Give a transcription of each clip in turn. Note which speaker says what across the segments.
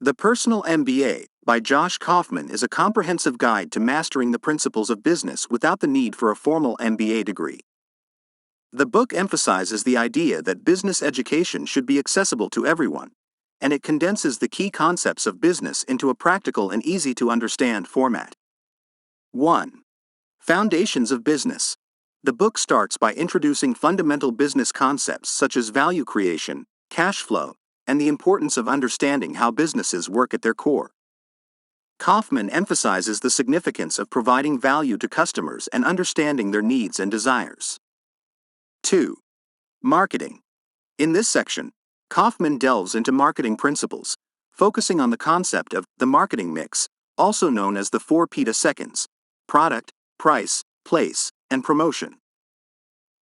Speaker 1: The Personal MBA by Josh Kaufman is a comprehensive guide to mastering the principles of business without the need for a formal MBA degree. The book emphasizes the idea that business education should be accessible to everyone, and it condenses the key concepts of business into a practical and easy-to-understand format. 1. Foundations of Business. The book starts by introducing fundamental business concepts such as value creation, cash flow, and the importance of understanding how businesses work at their core. Kaufman emphasizes the significance of providing value to customers and understanding their needs and desires. 2. Marketing. In this section, Kaufman delves into marketing principles, focusing on the concept of the marketing mix, also known as the 4 PETA seconds: product, price, place, and promotion.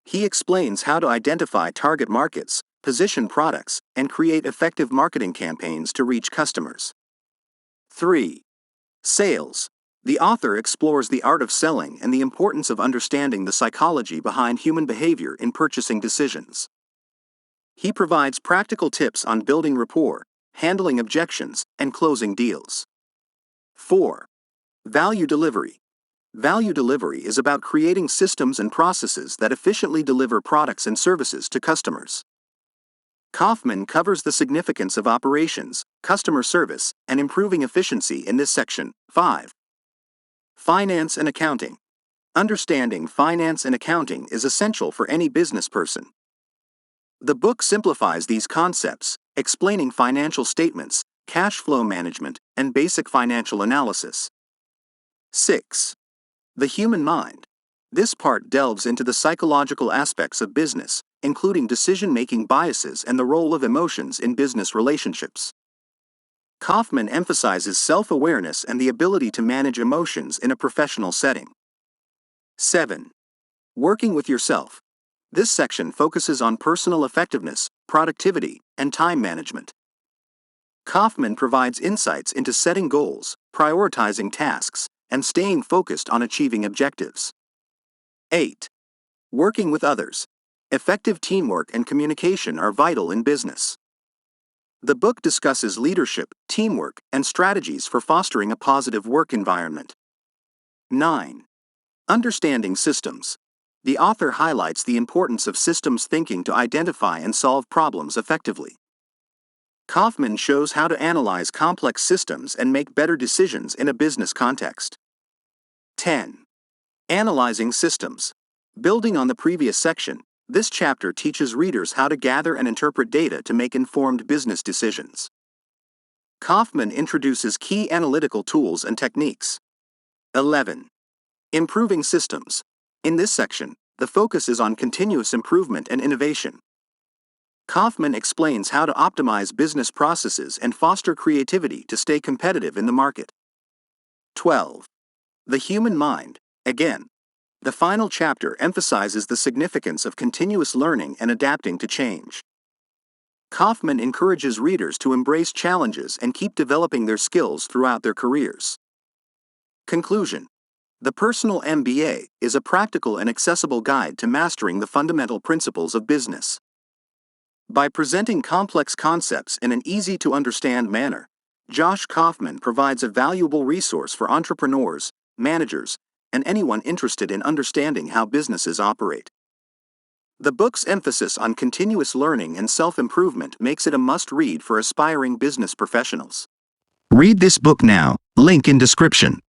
Speaker 1: He explains how to identify target markets, position products, and create effective marketing campaigns to reach customers. 3. Sales. The author explores the art of selling and the importance of understanding the psychology behind human behavior in purchasing decisions. He provides practical tips on building rapport, handling objections, and closing deals. 4. Value delivery. Value delivery is about creating systems and processes that efficiently deliver products and services to customers. Kaufman covers the significance of operations, customer service, and improving efficiency in this section. 5. Finance and accounting. Understanding finance and accounting is essential for any business person. The book simplifies these concepts, explaining financial statements, cash flow management, and basic financial analysis. 6. The human mind. This part delves into the psychological aspects of business, including decision-making biases and the role of emotions in business relationships. Kaufman emphasizes self-awareness and the ability to manage emotions in a professional setting. 7. Working with yourself. This section focuses on personal effectiveness, productivity, and time management. Kaufman provides insights into setting goals, prioritizing tasks, and staying focused on achieving objectives. 8. Working with others. Effective teamwork and communication are vital in business. The book discusses leadership, teamwork, and strategies for fostering a positive work environment. 9. Understanding systems. The author highlights the importance of systems thinking to identify and solve problems effectively. Kaufman shows how to analyze complex systems and make better decisions in a business context. 10. Analyzing systems. Building on the previous section, this chapter teaches readers how to gather and interpret data to make informed business decisions. Kaufman introduces key analytical tools and techniques. 11. Improving systems. In this section, the focus is on continuous improvement and innovation. Kaufman explains how to optimize business processes and foster creativity to stay competitive in the market. 12. The human mind. Again, the final chapter emphasizes the significance of continuous learning and adapting to change. Kaufman encourages readers to embrace challenges and keep developing their skills throughout their careers. Conclusion. The Personal MBA is a practical and accessible guide to mastering the fundamental principles of business. By presenting complex concepts in an easy-to-understand manner, Josh Kaufman provides a valuable resource for entrepreneurs, managers, and anyone interested in understanding how businesses operate. The book's emphasis on continuous learning and self-improvement makes it a must-read for aspiring business professionals. Read this book now, link in description.